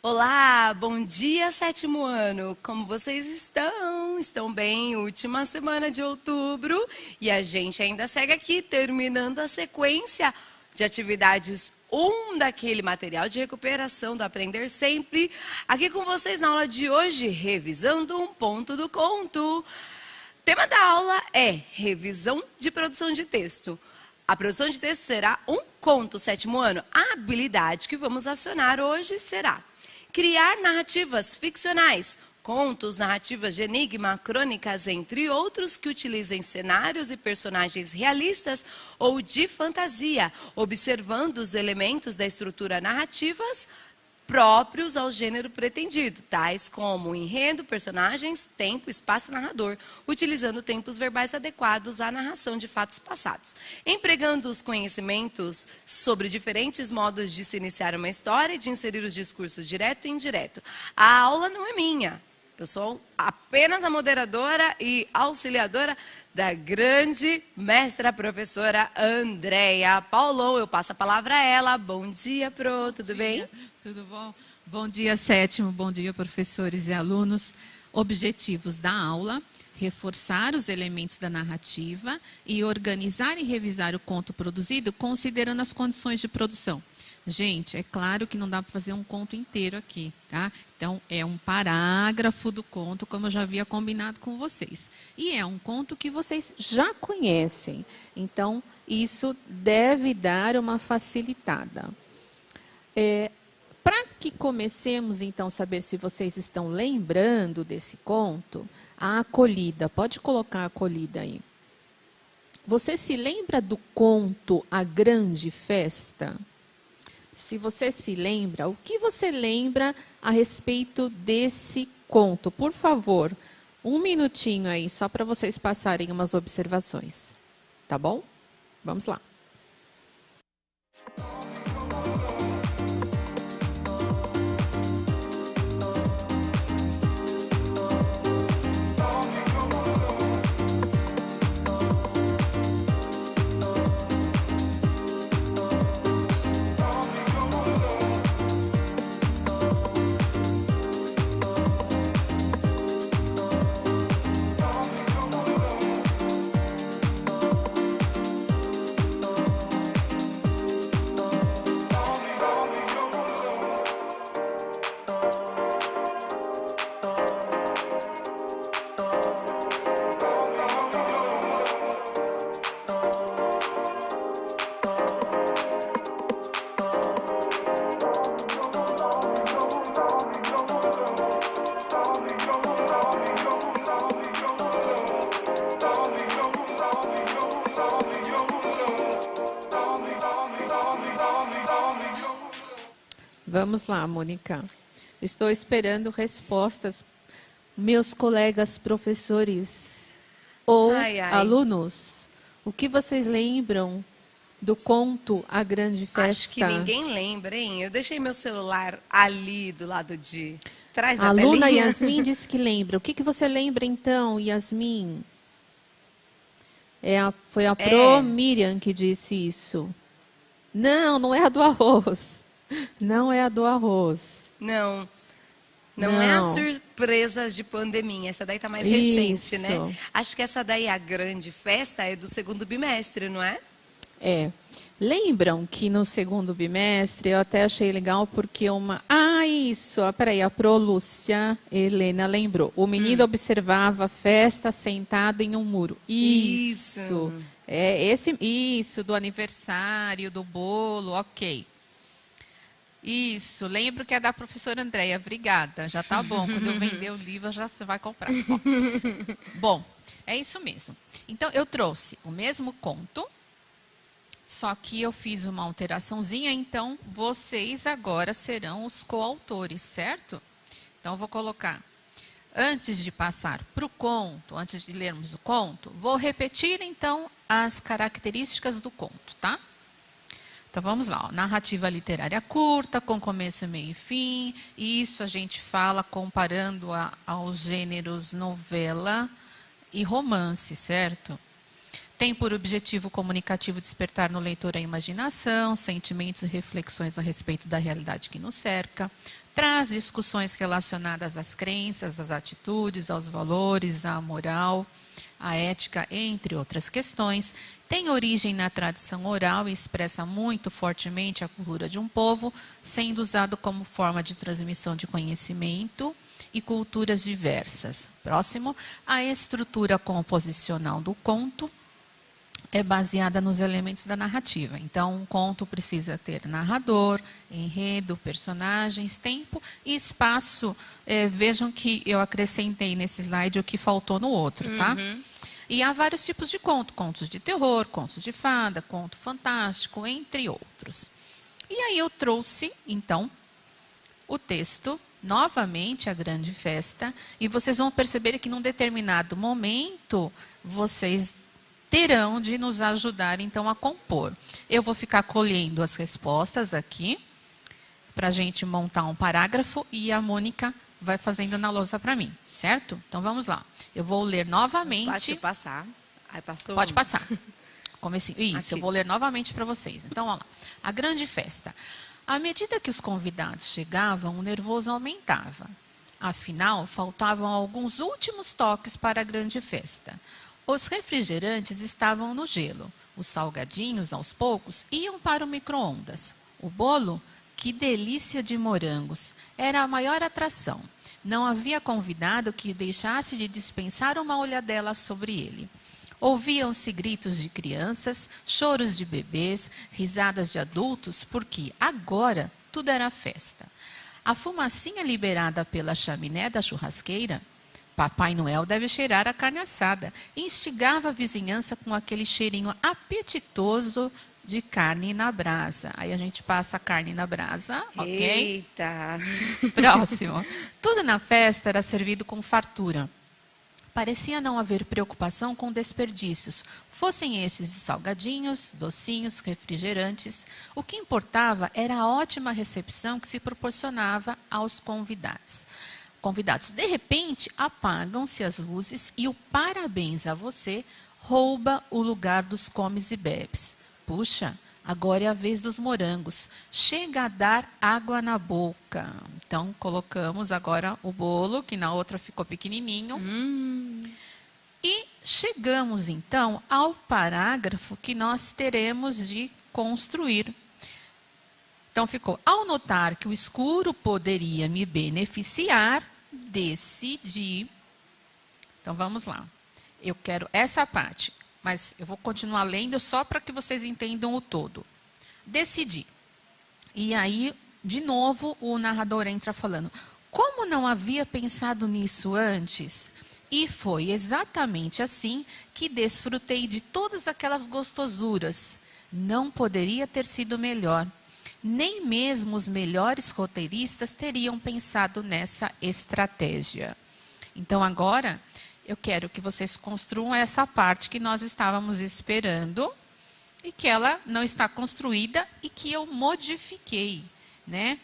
Olá, bom dia, sétimo ano. Como vocês estão? Estão bem? Última semana de outubro e a gente ainda segue aqui terminando a sequência de atividades 1 daquele material de recuperação do Aprender Sempre. Aqui com vocês na aula de hoje, revisando um ponto do conto. O tema da aula é revisão de produção de texto. A produção de texto será um conto, sétimo ano. A habilidade que vamos acionar hoje será criar narrativas ficcionais, contos, narrativas de enigma, crônicas, entre outros, que utilizem cenários e personagens realistas ou de fantasia, observando os elementos da estrutura narrativas próprios ao gênero pretendido, tais como enredo, personagens, tempo, espaço e narrador, utilizando tempos verbais adequados à narração de fatos passados. Empregando os conhecimentos sobre diferentes modos de se iniciar uma história e de inserir os discursos direto e indireto. A aula não é minha. Eu sou apenas a moderadora e auxiliadora da grande mestra professora Andréia Paulon. Eu passo a palavra a ela. Bom dia, Pro. Tudo bem? Tudo bom? Bom dia, sétimo. Bom dia, professores e alunos. Objetivos da aula: reforçar os elementos da narrativa e organizar e revisar o conto produzido considerando as condições de produção. Gente, é claro que não dá para fazer um conto inteiro aqui, tá? Então, é um parágrafo do conto, como eu já havia combinado com vocês. E é um conto que vocês já conhecem. Então, isso deve dar uma facilitada. Para que comecemos, então, a saber se vocês estão lembrando desse conto, a acolhida. Pode colocar a acolhida aí. Você se lembra do conto A Grande Festa? Se você se lembra, o que você lembra a respeito desse conto? Por favor, um minutinho aí, só para vocês passarem umas observações. Tá bom? Vamos lá. Vamos lá, Mônica. Estou esperando respostas, meus colegas professores ou alunos. O que vocês lembram do conto A Grande Festa? Acho que ninguém lembra, hein? Eu deixei meu celular ali do lado de trás da telinha. A aluna Yasmin disse que lembra. O que você lembra, então, Yasmin? Foi a Pro Miriam que disse isso. Não, não é a do arroz. Não é a do arroz. Não é a surpresas de pandemia. Essa daí tá mais recente, né? Acho que essa daí, A Grande Festa, é do segundo bimestre, não é? Lembram que no segundo bimestre, eu até achei legal porque peraí, a Pro Lúcia Helena lembrou. O menino observava a festa sentado em um muro. Isso. Isso, do aniversário, do bolo, ok. Isso, lembro que é da professora Andréia, obrigada, já tá bom, quando eu vender o livro já você vai comprar. Bom, é isso mesmo. Então, eu trouxe o mesmo conto, só que eu fiz uma alteraçãozinha, então vocês agora serão os coautores, certo? Então, eu vou colocar, antes de passar para o conto, antes de lermos o conto, vou repetir, então, as características do conto, tá? Então, vamos lá. Narrativa literária curta, com começo, meio e fim. Isso a gente fala comparando aos gêneros novela e romance, certo? Tem por objetivo comunicativo despertar no leitor a imaginação, sentimentos e reflexões a respeito da realidade que nos cerca. Traz discussões relacionadas às crenças, às atitudes, aos valores, à moral, à ética, entre outras questões. Tem origem na tradição oral e expressa muito fortemente a cultura de um povo, sendo usado como forma de transmissão de conhecimento e culturas diversas. Próximo, a estrutura composicional do conto é baseada nos elementos da narrativa. Então, um conto precisa ter narrador, enredo, personagens, tempo e espaço. Vejam que eu acrescentei nesse slide o que faltou no outro, tá? E há vários tipos de conto. Contos de terror, contos de fada, conto fantástico, entre outros. E aí eu trouxe, então, o texto, novamente, A Grande Festa. E vocês vão perceber que, num determinado momento, vocês terão de nos ajudar, então, a compor. Eu vou ficar colhendo as respostas aqui, para a gente montar um parágrafo, e a Mônica vai fazendo na lousa para mim, certo? Então, vamos lá. Eu vou ler novamente. Pode passar. Aí passou. Pode passar. Comecinho. Isso, aqui. Eu vou ler novamente para vocês. Então, olha lá. A Grande Festa. À medida que os convidados chegavam, o nervoso aumentava. Afinal, faltavam alguns últimos toques para a grande festa. Os refrigerantes estavam no gelo. Os salgadinhos, aos poucos, iam para o micro-ondas. O bolo, que delícia de morangos, era a maior atração. Não havia convidado que deixasse de dispensar uma olhadela sobre ele. Ouviam-se gritos de crianças, choros de bebês, risadas de adultos, porque agora tudo era festa. A fumacinha liberada pela chaminé da churrasqueira, Papai Noel deve cheirar a carne assada, instigava a vizinhança com aquele cheirinho apetitoso de carne na brasa. Aí a gente passa a carne na brasa, ok? Eita! Próximo. Tudo na festa era servido com fartura. Parecia não haver preocupação com desperdícios, fossem estes de salgadinhos, docinhos, refrigerantes. O que importava era a ótima recepção que se proporcionava aos convidados. De repente, apagam-se as luzes e o parabéns a você rouba o lugar dos comes e bebes. Puxa, agora é a vez dos morangos. Chega a dar água na boca. Então, colocamos agora o bolo, que na outra ficou pequenininho. E chegamos, então, ao parágrafo que nós teremos de construir. Então, ficou, ao notar que o escuro poderia me beneficiar, decidi. Então, vamos lá. Eu quero essa parte, mas eu vou continuar lendo só para que vocês entendam o todo. Decidi. E aí, de novo, o narrador entra falando, como não havia pensado nisso antes? E foi exatamente assim que desfrutei de todas aquelas gostosuras. Não poderia ter sido melhor. Nem mesmo os melhores roteiristas teriam pensado nessa estratégia. Então, agora, eu quero que vocês construam essa parte que nós estávamos esperando e que ela não está construída e que eu modifiquei, né?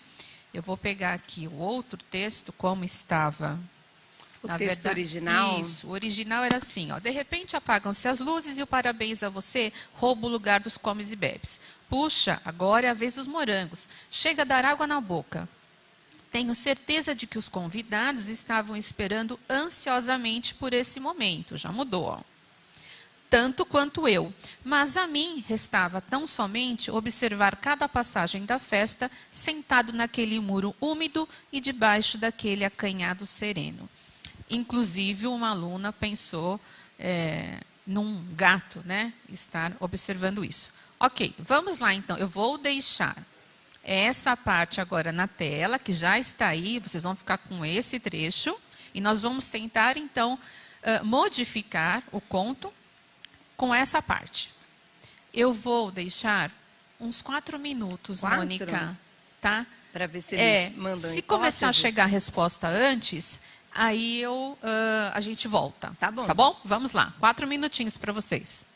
Eu vou pegar aqui o outro texto, como estava. O texto original? Isso, o original era assim, ó. De repente apagam-se as luzes e o parabéns a você rouba o lugar dos comes e bebes. Puxa, agora é a vez dos morangos. Chega a dar água na boca. Tenho certeza de que os convidados estavam esperando ansiosamente por esse momento. Já mudou, ó. Tanto quanto eu. Mas a mim restava tão somente observar cada passagem da festa, sentado naquele muro úmido e debaixo daquele acanhado sereno. Inclusive, uma aluna pensou num gato, né? Estar observando isso. Ok, vamos lá então. Eu vou deixar essa parte agora na tela, que já está aí. Vocês vão ficar com esse trecho. E nós vamos tentar, então, modificar o conto com essa parte. Eu vou deixar uns 4 minutos, 4? Mônica. Tá? Para ver se eles mandam Se hipóteses. começar a chegar a resposta antes, aí a gente volta. Tá bom. Tá bom? Vamos lá. 4 minutinhos para vocês.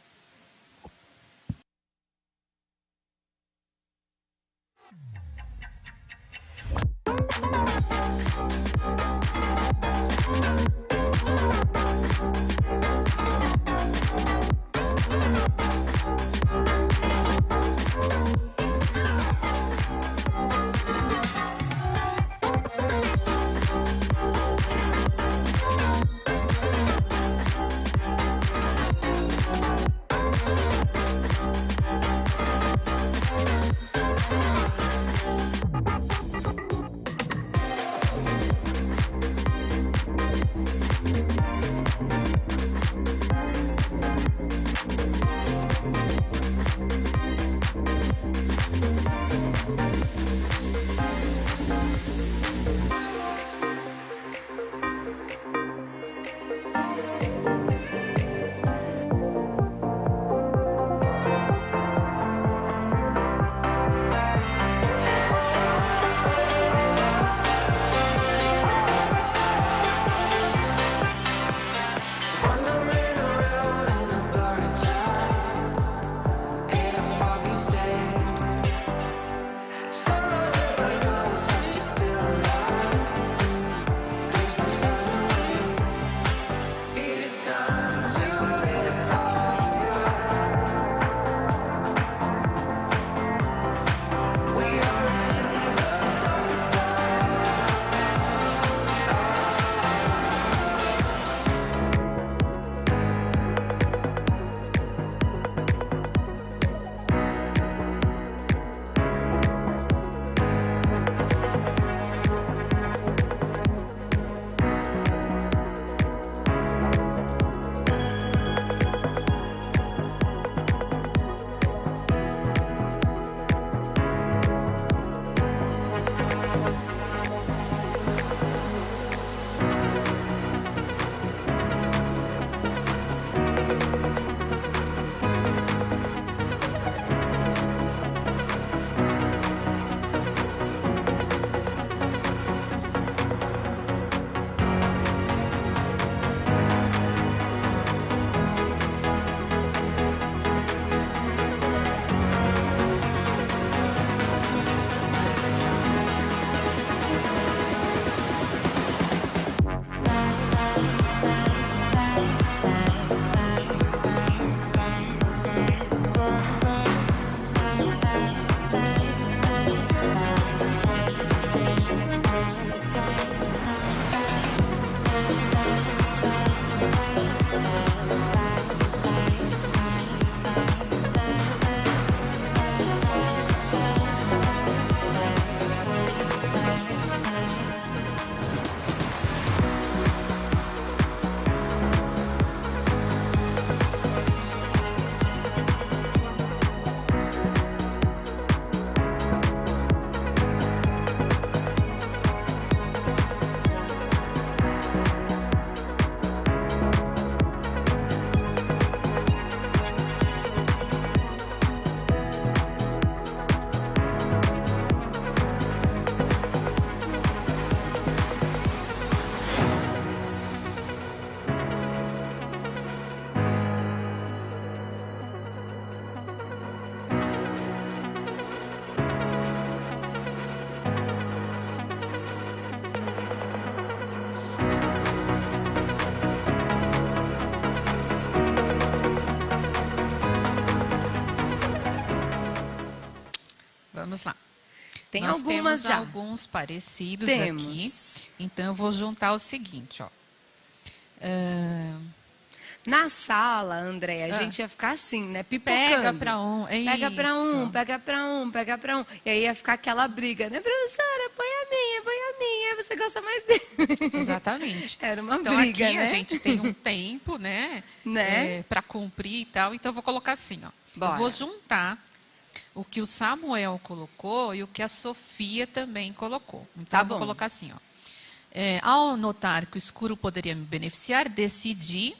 Tem Nós algumas temos já. alguns parecidos Temos. aqui. Então, eu vou juntar o seguinte, ó. Na sala, André, a gente ia ficar assim, né? Pipocando. Pega para um. Pega pra um, Isso. pega pra um, pega pra um. E aí ia ficar aquela briga, né? Professora, põe a minha, você gosta mais dele. Exatamente. Era uma Então, briga, aqui né? a gente tem um tempo, né? Né? Para cumprir e tal. Então, eu vou colocar assim, ó. Bora. Eu vou juntar o que o Samuel colocou e o que a Sofia também colocou. Então, Tá eu vou bom. colocar assim, ó. Ao notar que o escuro poderia me beneficiar, decidi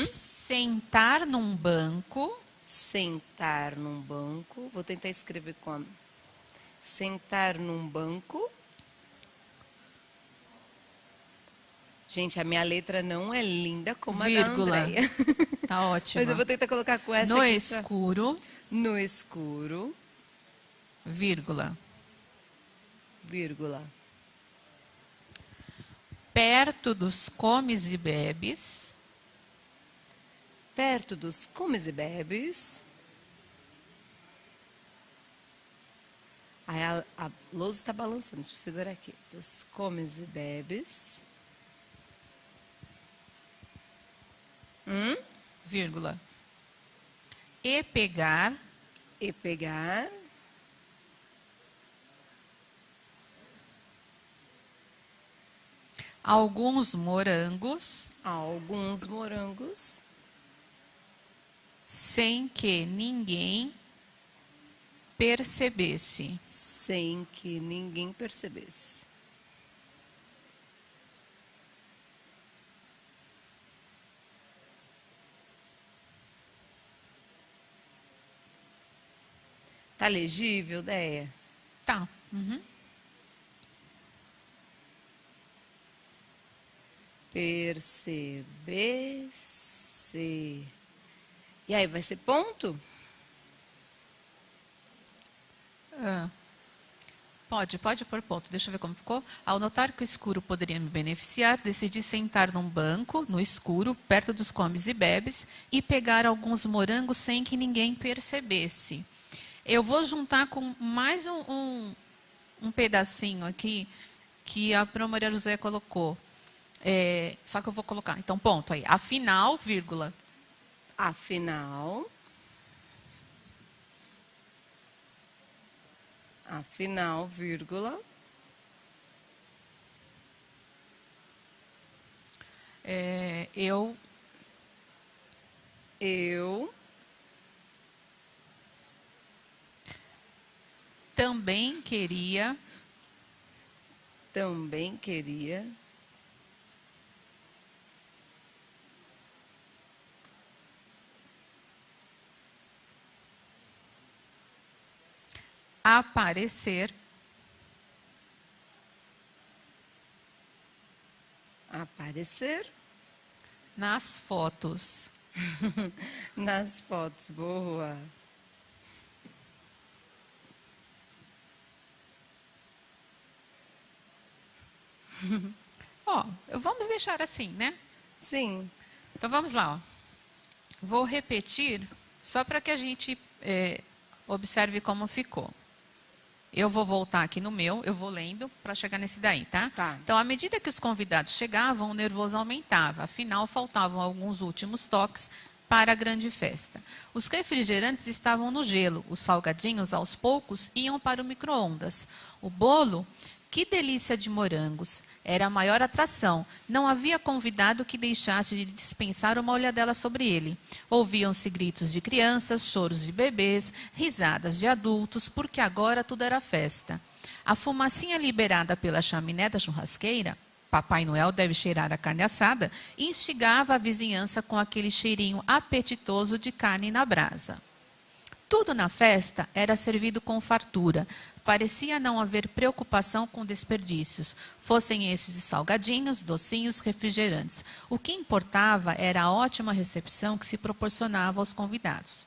sentar num banco. Sentar num banco. Vou tentar escrever com a... Sentar num banco. Gente, a minha letra não é linda como Vírgula. a da Andréia. Tá ótimo. Mas eu vou tentar colocar com essa No aqui. escuro, No escuro, vírgula. vírgula. Perto dos comes e bebes. Perto dos comes e bebes. Aí a lousa está balançando, deixa eu segurar aqui. Dos comes e bebes. Vírgula. E pegar E pegar alguns morangos alguns morangos sem que ninguém percebesse. sem que ninguém percebesse. Tá legível, Déia? Tá. Uhum. Perceber-se. E aí, vai ser ponto? Pode pôr ponto. Deixa eu ver como ficou. Ao notar que o escuro poderia me beneficiar, decidi sentar num banco, no escuro, perto dos comes e bebes, e pegar alguns morangos sem que ninguém percebesse. Eu vou juntar com mais um pedacinho aqui que a Pro Maria José colocou. Só que eu vou colocar. Então, ponto aí. Afinal, vírgula. Afinal, vírgula, Eu também queria aparecer nas fotos. nas fotos. Boa. Ó, vamos deixar assim, né? Sim. Então, vamos lá. Ó. Vou repetir, só para que a gente observe como ficou. Eu vou voltar aqui no meu, eu vou lendo para chegar nesse daí, tá? Tá. Então, à medida que os convidados chegavam, o nervoso aumentava. Afinal, faltavam alguns últimos toques para a grande festa. Os refrigerantes estavam no gelo. Os salgadinhos, aos poucos, iam para o micro-ondas. O bolo... Que delícia de morangos! Era a maior atração. Não havia convidado que deixasse de dispensar uma olhadela sobre ele. Ouviam-se gritos de crianças, choros de bebês, risadas de adultos, porque agora tudo era festa. A fumacinha liberada pela chaminé da churrasqueira, Papai Noel deve cheirar a carne assada, instigava a vizinhança com aquele cheirinho apetitoso de carne na brasa. Tudo na festa era servido com fartura. Parecia não haver preocupação com desperdícios, fossem estes de salgadinhos, docinhos, refrigerantes. O que importava era a ótima recepção que se proporcionava aos convidados.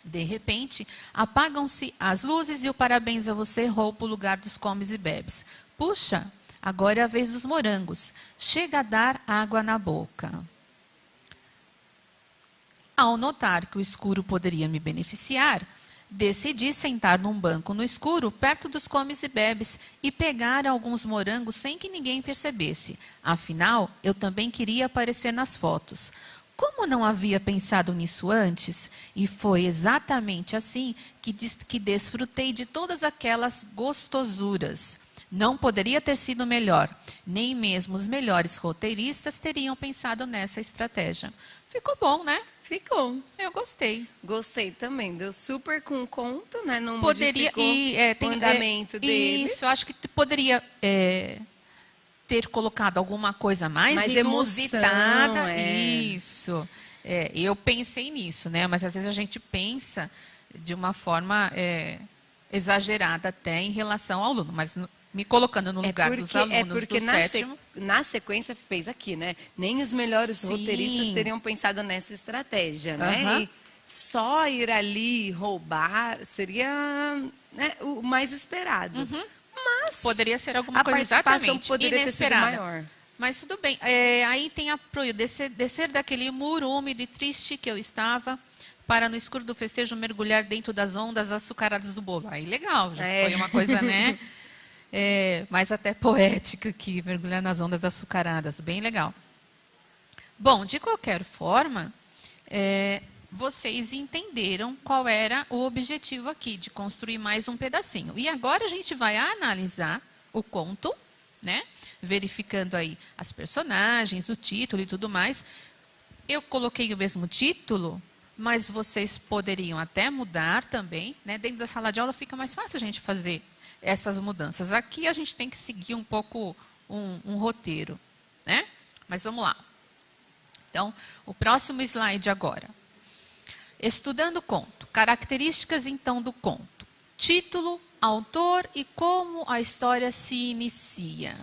De repente, apagam-se as luzes e o parabéns a você rouba o lugar dos comes e bebes. Puxa, agora é a vez dos morangos. Chega a dar água na boca. Ao notar que o escuro poderia me beneficiar, Decidi sentar num banco no escuro, perto dos comes e bebes, e pegar alguns morangos sem que ninguém percebesse. Afinal, eu também queria aparecer nas fotos. Como não havia pensado nisso antes, e foi exatamente assim que desfrutei de todas aquelas gostosuras. Não poderia ter sido melhor. Nem mesmo os melhores roteiristas teriam pensado nessa estratégia. Ficou bom, né? Ficou. Eu gostei. Gostei também. Deu super com o conto, né? Não Poderia modificou o andamento dele. Isso, acho que poderia ter colocado alguma coisa mais inusitada. Emoção, Isso. Eu pensei nisso, né? Mas às vezes a gente pensa de uma forma exagerada até em relação ao aluno. Mas me colocando no lugar dos alunos do sétimo. Na sequência fez aqui, né? Nem os melhores roteiristas teriam pensado nessa estratégia, né? E só ir ali roubar seria, né, o mais esperado. Mas poderia ser alguma coisa exatamente inesperada. Maior. Mas tudo bem. Aí tem apoio. Descer daquele muro úmido e triste que eu estava, para no escuro do festejo mergulhar dentro das ondas açucaradas do bolo. Aí legal, já foi uma coisa, né? Mais até poética que mergulhar nas ondas açucaradas. Bem legal. Bom, de qualquer forma, vocês entenderam qual era o objetivo aqui, de construir mais um pedacinho. E agora a gente vai analisar o conto, né? Verificando aí as personagens, o título e tudo mais. Eu coloquei o mesmo título, mas vocês poderiam até mudar também, né? Dentro da sala de aula fica mais fácil a gente fazer essas mudanças. Aqui a gente tem que seguir um pouco um roteiro, né? Mas vamos lá. Então, o próximo slide agora. Estudando o conto. Características, então, do conto. Título, autor e como a história se inicia.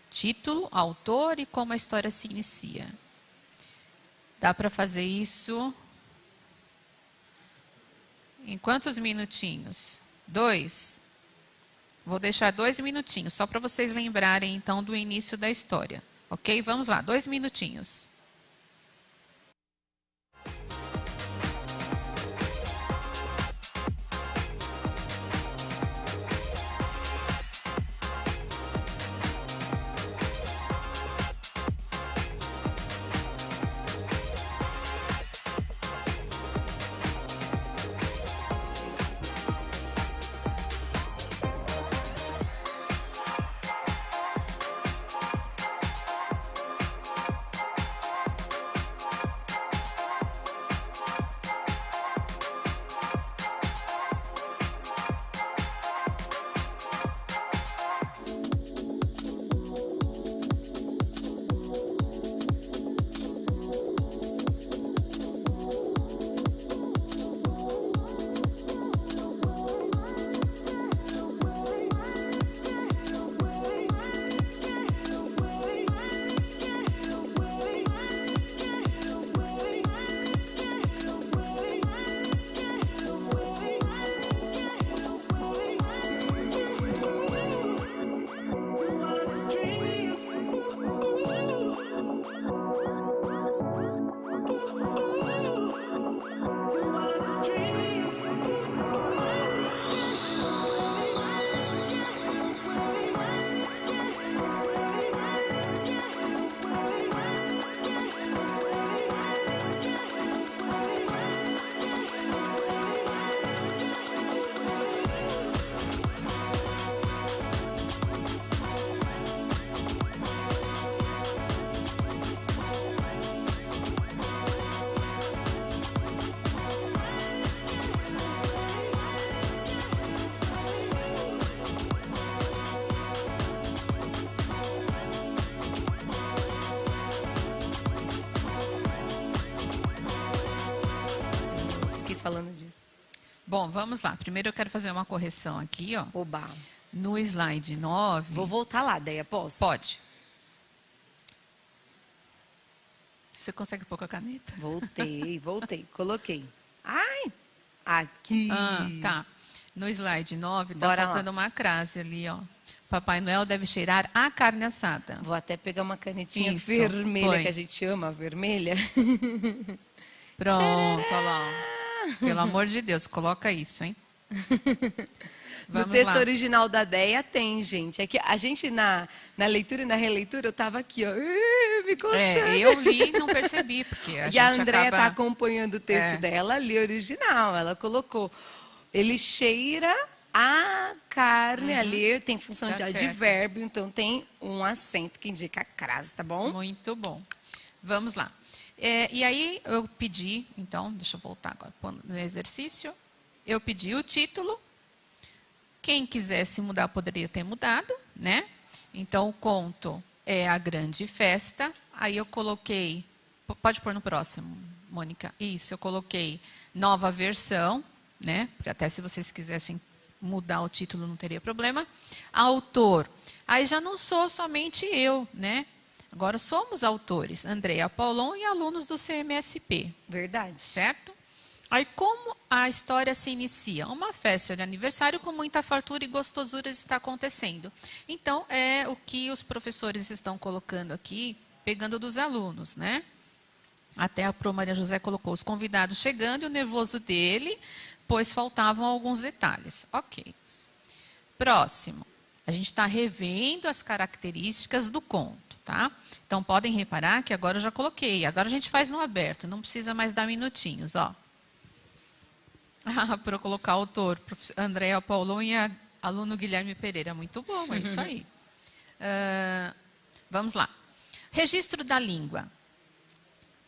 Título, autor e como a história se inicia. Dá para fazer isso em quantos minutinhos? 2. Vou deixar 2 minutinhos, só para vocês lembrarem, então, do início da história. Ok? Vamos lá, 2 minutinhos. Falando disso. Bom, vamos lá. Primeiro eu quero fazer uma correção aqui, ó. Oba. No slide 9. Vou voltar lá, Deia, posso? Pode. Você consegue pôr com a caneta? Voltei. Coloquei. Ai! Aqui. Tá. No slide 9, tá faltando uma crase ali, ó. Papai Noel deve cheirar a carne assada. Vou até pegar uma canetinha Isso, vermelha, põe. que a gente ama, a vermelha. Pronto, olha lá. Pelo amor de Deus, coloca isso, hein? No Vamos texto lá. original da Deia tem, gente. É que a gente, na leitura e na releitura, eu tava aqui, ó, me coçando. Eu li e não percebi, porque a E gente a Andrea acaba... tá acompanhando o texto É. dela ali, original. Ela colocou, ele cheira a carne ali, tem função Tá de certo. advérbio, então tem um acento que indica a crase, tá bom? Muito bom. Vamos lá. E aí eu pedi, então, deixa eu voltar agora no exercício. Eu pedi o título. Quem quisesse mudar poderia ter mudado, né? Então o conto é A Grande Festa. Aí eu coloquei, pode pôr no próximo, Mônica. Isso, eu coloquei nova versão, né? Porque até se vocês quisessem mudar o título não teria problema. Autor. Aí já não sou somente eu, né? Agora somos autores, Andrea Paulon e alunos do CMSP, Verdade. certo? Aí como a história se inicia? Uma festa de aniversário com muita fartura e gostosura está acontecendo. Então, é o que os professores estão colocando aqui, pegando dos alunos, né? Até a Pro Maria José colocou os convidados chegando e o nervoso dele, pois faltavam alguns detalhes. Ok. Próximo. A gente está revendo as características do conto, tá? Então, podem reparar que agora eu já coloquei. Agora a gente faz no aberto, não precisa mais dar minutinhos, ó. Para eu colocar autor, Andrea Paulon e aluno Guilherme Pereira. Muito bom, é isso aí. Vamos lá. Registro da língua.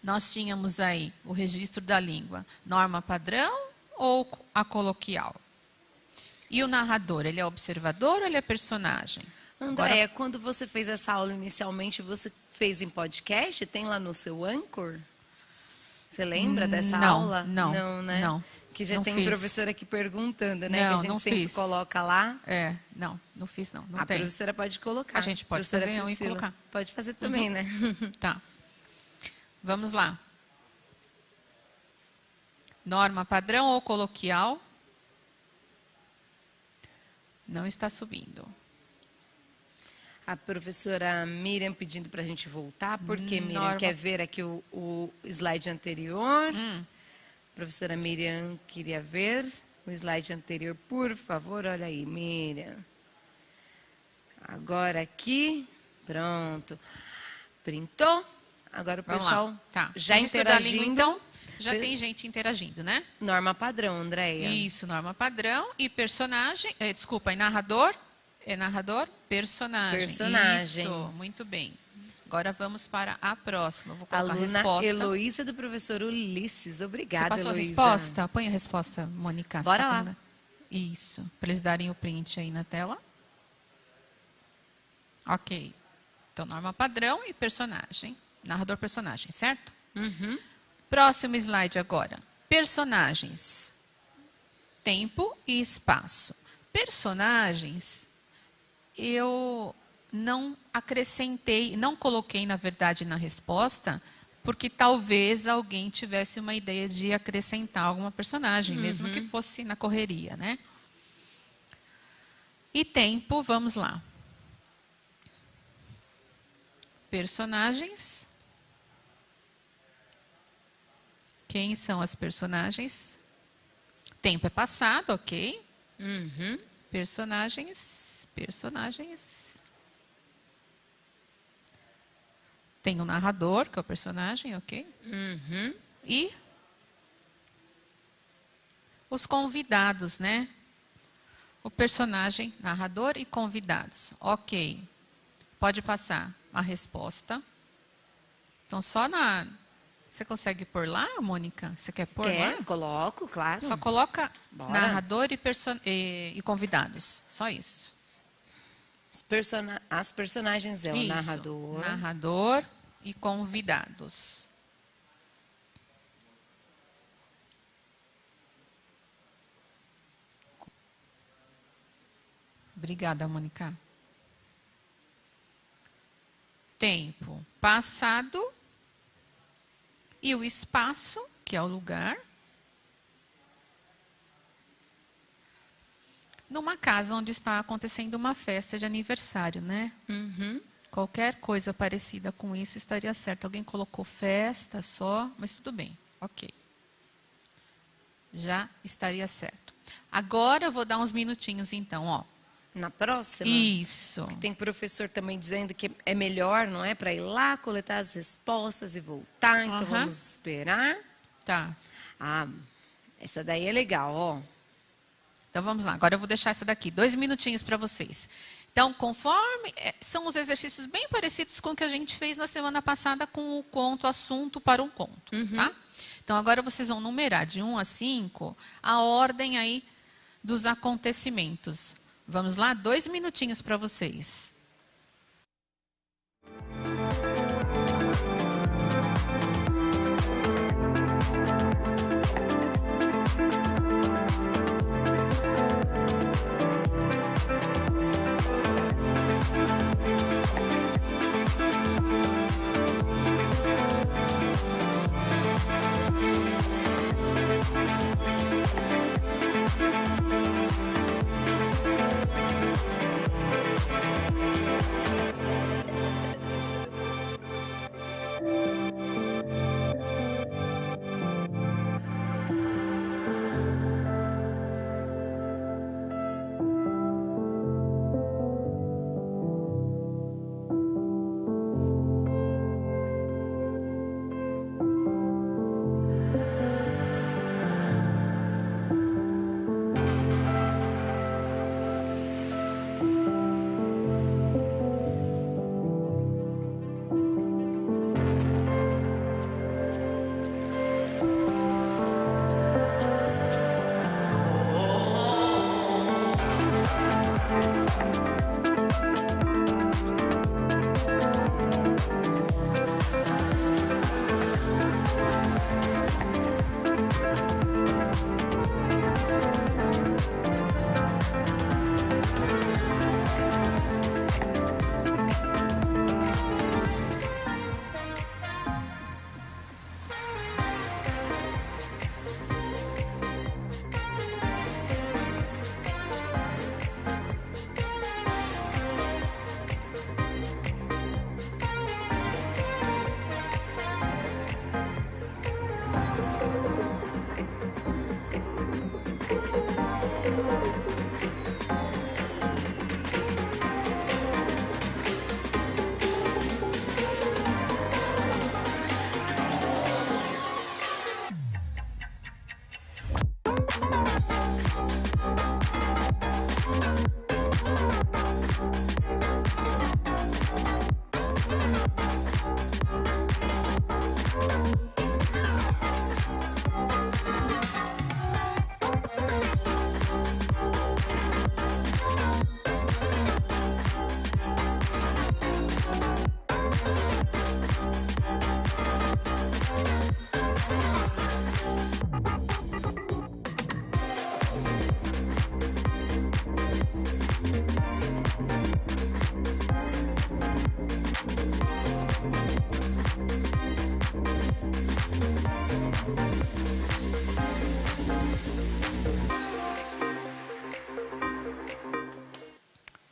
Nós tínhamos aí o registro da língua. Norma padrão ou a coloquial? E o narrador, ele é observador ou ele é personagem? Andréia, quando você fez essa aula inicialmente, você fez em podcast? Tem lá no seu Anchor? Você lembra dessa aula? Não, né? não. Que já Não tem fiz. professor aqui perguntando, né? Não, que a gente não sempre fiz. coloca lá. Não fiz não. Não A tem. professora pode colocar. A gente pode Professora fazer um e Priscila. colocar. Pode fazer também, né? Tá. Vamos lá. Norma padrão ou coloquial? Não está subindo. A professora Miriam pedindo para a gente voltar, porque Miriam Norma. quer ver aqui o slide anterior. Professora Miriam queria ver o slide anterior, por favor. Olha aí, Miriam. Agora aqui, pronto. Printou. Agora o Vamos pessoal lá. Tá. já Registro da interagindo. língua, então, já tem gente interagindo, né? Norma padrão, Andréia. Isso, norma padrão e personagem, desculpa, e narrador? É narrador? Personagem. Personagem. Isso, muito bem. Agora vamos para a próxima. Eu vou colocar a Aluna resposta. Heloísa do professor Ulisses. Você Obrigada, passou a Heloísa. resposta? Põe a resposta, Mônica. Você Bora tá lá. com- Isso, para eles darem o print aí na tela. Ok. Então, norma padrão e personagem. Narrador personagem, certo? Uhum. Próximo slide agora. Personagens. Tempo e espaço. Personagens, eu não acrescentei, não coloquei, na verdade, na resposta, porque talvez alguém tivesse uma ideia de acrescentar alguma personagem, mesmo que fosse na correria, né? E tempo, vamos lá. Personagens. Quem são as personagens? Tempo é passado, ok. Uhum. Personagens. Tem o narrador, que é o personagem, ok. Uhum. E os convidados, né? O personagem, narrador e convidados. Ok. Pode passar a resposta. Então, só na... Você consegue pôr lá, Mônica? Você quer pôr lá? Coloco, claro. Só coloca Bora. narrador e convidados. Só isso. As personagens é o Isso. narrador. Narrador e convidados. Obrigada, Mônica. Tempo passado e o espaço, que é o lugar. Numa casa onde está acontecendo uma festa de aniversário, né? Uhum. Qualquer coisa parecida com isso estaria certo. Alguém colocou festa só, mas tudo bem, ok. já estaria certo. Agora eu vou dar uns minutinhos então, ó. Na próxima? Isso. Tem professor também dizendo que é melhor, não é? Para ir lá, coletar as respostas e voltar. Então, vamos esperar. Tá. Ah, essa daí é legal, ó. Então, vamos lá. Agora eu vou deixar essa daqui. 2 minutinhos para vocês. Então, conforme... são os exercícios bem parecidos com o que a gente fez na semana passada com o conto, assunto para um conto, tá? Então, agora vocês vão numerar de 1 a 5 a ordem aí dos acontecimentos. Vamos lá? 2 minutinhos para vocês.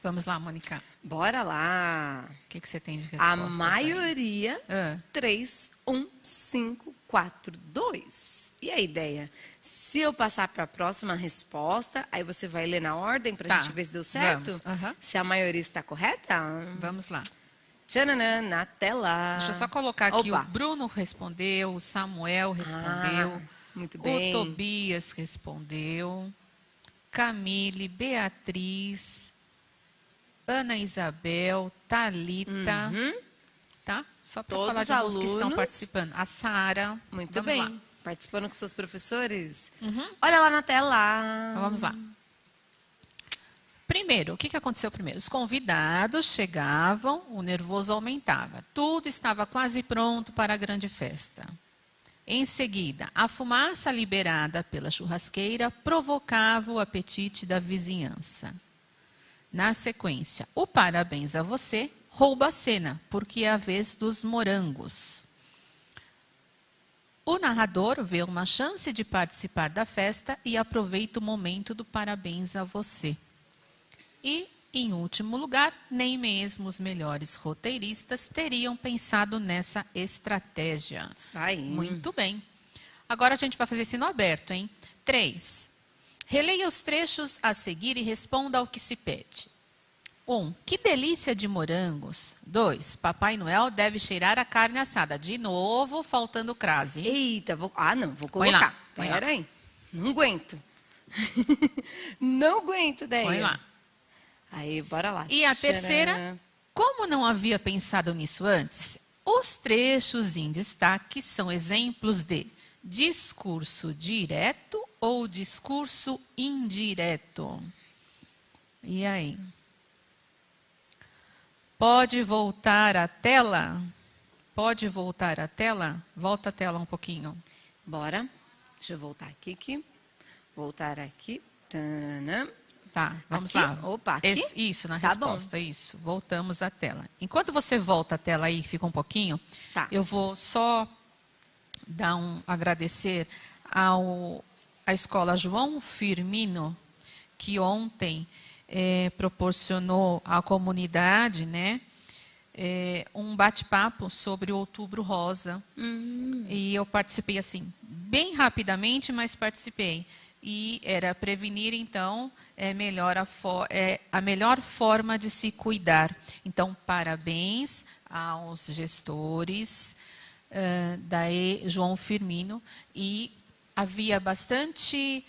Vamos lá, Mônica. Bora lá. O que você tem de resposta? A maioria, 3, 1, 5, 4, 2. E a ideia? Se eu passar para a próxima resposta, aí você vai ler na ordem para a gente ver se deu certo? Se a maioria está correta? Vamos lá. Tchananã, na tela. Deixa eu só colocar aqui. O Bruno respondeu, o Samuel respondeu. Muito bem. O Tobias respondeu. Camille, Beatriz, Ana Isabel, Thalita, tá? Só para falar de alguns que estão participando. A Sara. Muito bem. Lá. Participando com seus professores? Olha lá na tela. Então, vamos lá. Primeiro, o que aconteceu primeiro? Os convidados chegavam, o nervoso aumentava. Tudo estava quase pronto para a grande festa. Em seguida, a fumaça liberada pela churrasqueira provocava o apetite da vizinhança. Na sequência, o parabéns a você rouba a cena, porque é a vez dos morangos. O narrador vê uma chance de participar da festa e aproveita o momento do parabéns a você. E, em último lugar, nem mesmo os melhores roteiristas teriam pensado nessa estratégia. Isso aí. Muito bem. Agora a gente vai fazer esse no aberto, hein? 3. Releia os trechos a seguir e responda ao que se pede. 1. Que delícia de morangos. 2. Papai Noel deve cheirar a carne assada. De novo, faltando crase. Eita, não, vou Põe lá, colocar. põe lá. Pera aí. Não aguento. Não aguento, Deia. Põe lá. Aí, bora lá. E a Tcharam. terceira, como não havia pensado nisso antes, os trechos em destaque são exemplos de discurso direto ou discurso indireto. E aí? Pode voltar a tela? Pode voltar a tela? Volta a tela um pouquinho. Bora. Deixa eu voltar aqui. Voltar aqui. Tananã. Tá, vamos Aqui? lá. Opa, aqui? Isso, na Tá resposta, isso. Voltamos à tela. Enquanto você volta a tela aí, fica um pouquinho, Tá. eu vou só agradecer à Escola João Firmino, que ontem proporcionou à comunidade, né, um bate-papo sobre o Outubro Rosa. E eu participei assim, bem rapidamente, mas participei. E era prevenir, então, a melhor forma de se cuidar. Então, parabéns aos gestores da João Firmino. E havia bastante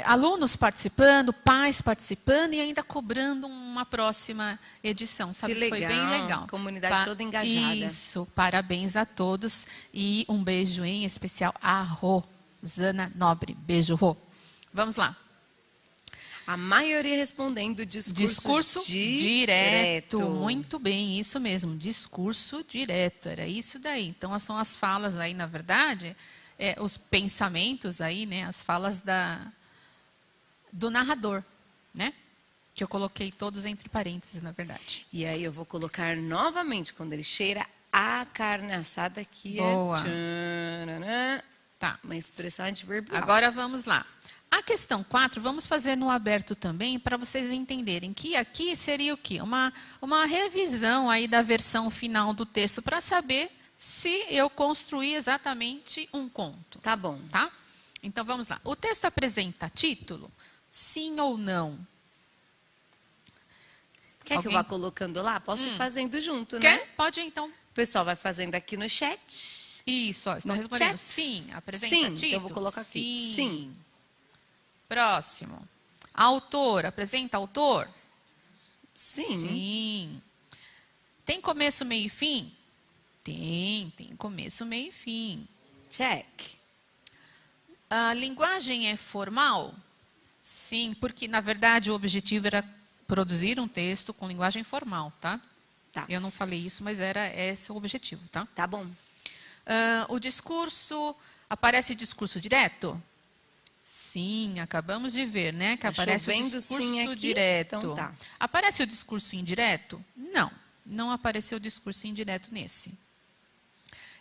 alunos participando, pais participando e ainda cobrando uma próxima edição. Sabe? Que legal. Foi bem legal. Comunidade toda engajada. Isso, parabéns a todos e um beijo em especial a Rosana Nobre. Beijo, Rô. Vamos lá. A maioria respondendo discurso direto. Muito bem, isso mesmo. Discurso direto. Era isso daí. Então, são as falas aí, na verdade, os pensamentos aí, né? As falas do narrador, né? Que eu coloquei todos entre parênteses, na verdade. E aí eu vou colocar novamente, quando ele cheira a carne assada aqui. Boa. Tcharam. Tá. Uma expressão adverbial. Agora vamos lá. A questão 4, vamos fazer no aberto também, para vocês entenderem que aqui seria o quê? Uma revisão aí da versão final do texto, para saber se eu construí exatamente um conto. Tá bom. Tá? Então vamos lá. O texto apresenta título? Sim ou não? Quer que eu vá colocando lá? Posso ir fazendo junto, né? Quer? Pode então. O pessoal vai fazendo aqui no chat. Isso, ó, estão No respondendo. chat? Sim, apresenta Sim, título. então eu vou colocar aqui. Sim. Próximo. Autor, apresenta autor? Sim. Sim. Tem começo, meio e fim? Tem começo, meio e fim. Check. A linguagem é formal? Sim, porque, na verdade, o objetivo era produzir um texto com linguagem formal, tá? Tá. Eu não falei isso, mas era esse o objetivo, tá? Tá bom. O discurso, aparece discurso direto? Sim, acabamos de ver, né? Que Tá aparece o chovendo discurso sim aqui, direto. então tá. Aparece o discurso indireto? Não apareceu o discurso indireto nesse.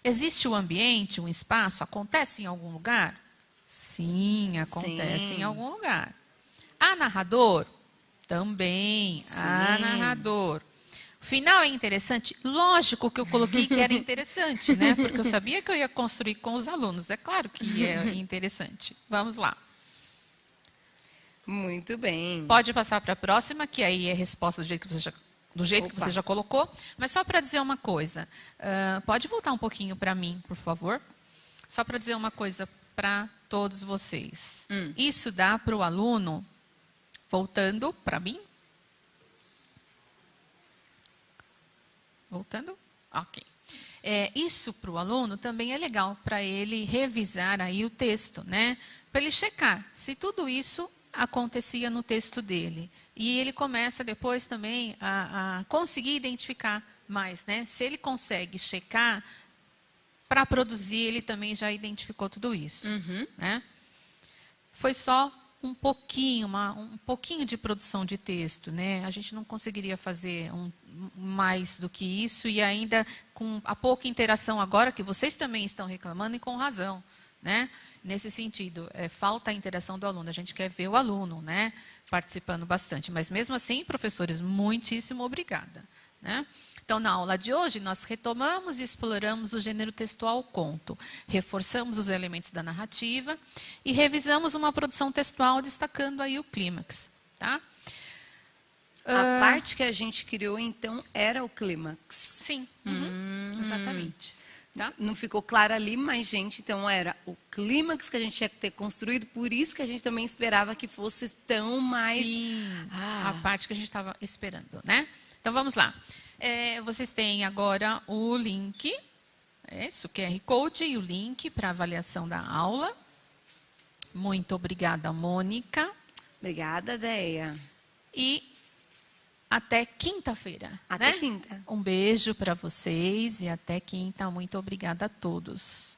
Existe o ambiente, um espaço? Acontece em algum lugar? Sim, acontece em algum lugar. Há narrador? Também, há narrador. O final é interessante? Lógico que eu coloquei que era interessante, né? Porque eu sabia que eu ia construir com os alunos. É claro que é interessante. Vamos lá. Muito bem. Pode passar para a próxima, que aí é a resposta do jeito que você já colocou. Mas só para dizer uma coisa. Pode voltar um pouquinho para mim, por favor? Só para dizer uma coisa para todos vocês. Isso dá para o aluno, voltando para mim. Voltando? Ok. Isso para o aluno também é legal, para ele revisar aí o texto, né? Para ele checar se tudo isso acontecia no texto dele. E ele começa depois também a conseguir identificar mais, né? Se ele consegue checar, para produzir, ele também já identificou tudo isso. Né? Foi só um pouquinho de produção de texto, né? A gente não conseguiria fazer mais do que isso, e ainda com a pouca interação agora, que vocês também estão reclamando, e com razão, né? Nesse sentido, falta a interação do aluno. A gente quer ver o aluno, né, participando bastante. Mas mesmo assim, professores, muitíssimo obrigada, né? Então, Então, na aula de hoje, nós retomamos e exploramos o gênero textual conto, reforçamos os elementos da narrativa e revisamos uma produção textual destacando aí o clímax, tá? A parte que a gente criou, então, era o clímax. Sim, exatamente. Tá? Não ficou claro ali, mas, gente, então era o clímax que a gente tinha que ter construído, por isso que a gente também esperava que fosse tão mais... Sim, a parte que a gente estava esperando, né? Então, vamos lá. Vocês têm agora o link, o QR Code e o link para avaliação da aula. Muito obrigada, Mônica. Obrigada, Deia. E até quinta-feira. Até né? quinta. Um beijo para vocês e até quinta. Muito obrigada a todos.